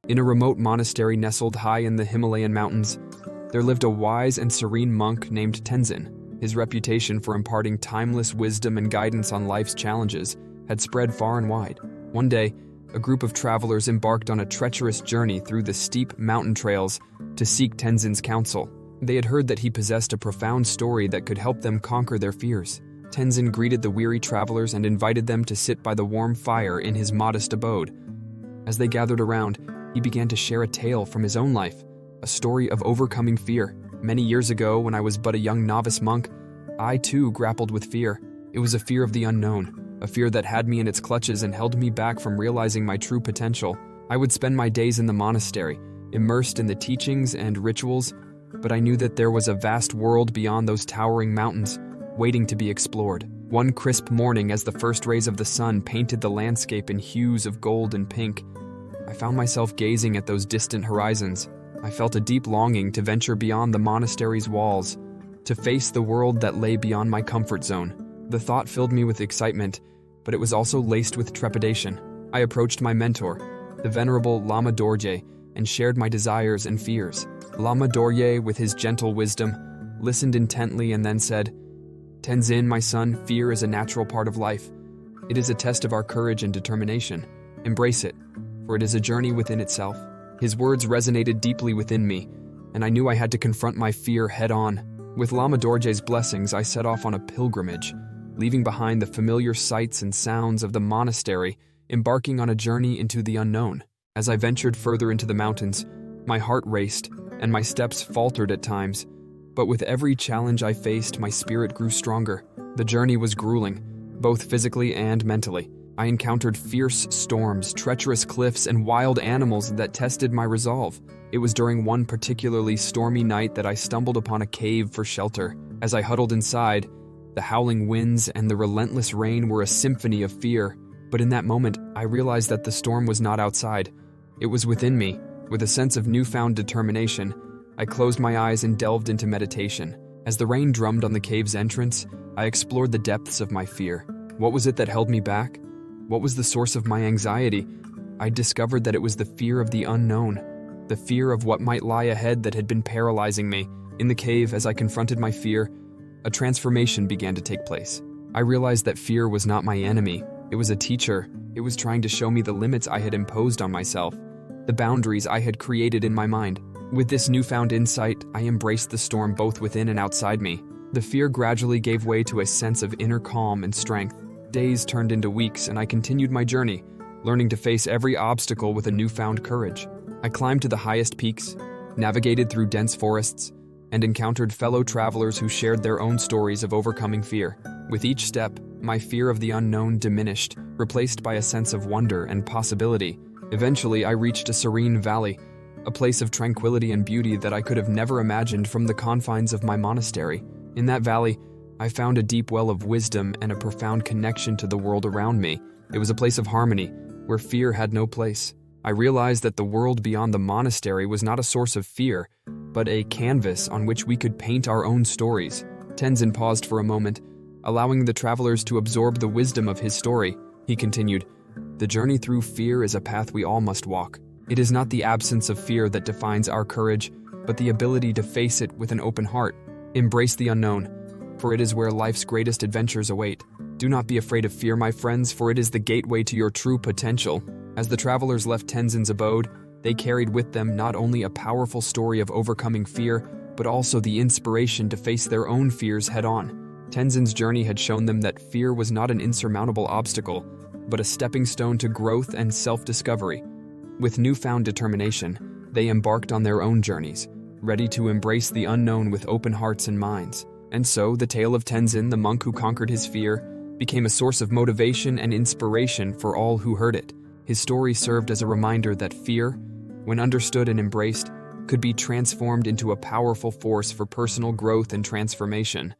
In a remote monastery nestled high in the Himalayan mountains, there lived a wise and serene monk named Tenzin. His reputation for imparting timeless wisdom and guidance on life's challenges had spread far and wide. One day, a group of travelers embarked on a treacherous journey through the steep mountain trails to seek Tenzin's counsel. They had heard that he possessed a profound story that could help them conquer their fears. Tenzin greeted the weary travelers and invited them to sit by the warm fire in his modest abode. As they gathered around, he began to share a tale from his own life, a story of overcoming fear. Many years ago, when I was but a young novice monk, I too grappled with fear. It was a fear of the unknown, a fear that had me in its clutches and held me back from realizing my true potential. I would spend my days in the monastery, immersed in the teachings and rituals, but I knew that there was a vast world beyond those towering mountains, waiting to be explored. One crisp morning, as the first rays of the sun painted the landscape in hues of gold and pink, I found myself gazing at those distant horizons. I felt a deep longing to venture beyond the monastery's walls, to face the world that lay beyond my comfort zone. The thought filled me with excitement, but it was also laced with trepidation. I approached my mentor, the venerable Lama Dorje, and shared my desires and fears. Lama Dorje, with his gentle wisdom, listened intently and then said, "Tenzin, my son, fear is a natural part of life. It is a test of our courage and determination. Embrace it, for it is a journey within itself." His words resonated deeply within me, and I knew I had to confront my fear head-on. With Lama Dorje's blessings, I set off on a pilgrimage, leaving behind the familiar sights and sounds of the monastery, embarking on a journey into the unknown. As I ventured further into the mountains, my heart raced, and my steps faltered at times. But with every challenge I faced, my spirit grew stronger. The journey was grueling, both physically and mentally. I encountered fierce storms, treacherous cliffs, and wild animals that tested my resolve. It was during one particularly stormy night that I stumbled upon a cave for shelter. As I huddled inside, the howling winds and the relentless rain were a symphony of fear. But in that moment, I realized that the storm was not outside. It was within me. With a sense of newfound determination, I closed my eyes and delved into meditation. As the rain drummed on the cave's entrance, I explored the depths of my fear. What was it that held me back? What was the source of my anxiety? I discovered that it was the fear of the unknown, the fear of what might lie ahead that had been paralyzing me. In the cave, as I confronted my fear, a transformation began to take place. I realized that fear was not my enemy. It was a teacher. It was trying to show me the limits I had imposed on myself, the boundaries I had created in my mind. With this newfound insight, I embraced the storm both within and outside me. The fear gradually gave way to a sense of inner calm and strength. Days turned into weeks, and I continued my journey, learning to face every obstacle with a newfound courage. I climbed to the highest peaks, navigated through dense forests, and encountered fellow travelers who shared their own stories of overcoming fear. With each step, my fear of the unknown diminished, replaced by a sense of wonder and possibility. Eventually, I reached a serene valley, a place of tranquility and beauty that I could have never imagined from the confines of my monastery. In that valley, I found a deep well of wisdom and a profound connection to the world around me. It was a place of harmony, where fear had no place. I realized that the world beyond the monastery was not a source of fear, but a canvas on which we could paint our own stories. Tenzin paused for a moment, allowing the travelers to absorb the wisdom of his story. He continued, "The journey through fear is a path we all must walk. It is not the absence of fear that defines our courage, but the ability to face it with an open heart. Embrace the unknown, for it is where life's greatest adventures await. Do not be afraid of fear, my friends, for it is the gateway to your true potential." As the travelers left Tenzin's abode, they carried with them not only a powerful story of overcoming fear, but also the inspiration to face their own fears head-on. Tenzin's journey had shown them that fear was not an insurmountable obstacle, but a stepping stone to growth and self-discovery. With newfound determination, they embarked on their own journeys, ready to embrace the unknown with open hearts and minds. And so, the tale of Tenzin, the monk who conquered his fear, became a source of motivation and inspiration for all who heard it. His story served as a reminder that fear, when understood and embraced, could be transformed into a powerful force for personal growth and transformation.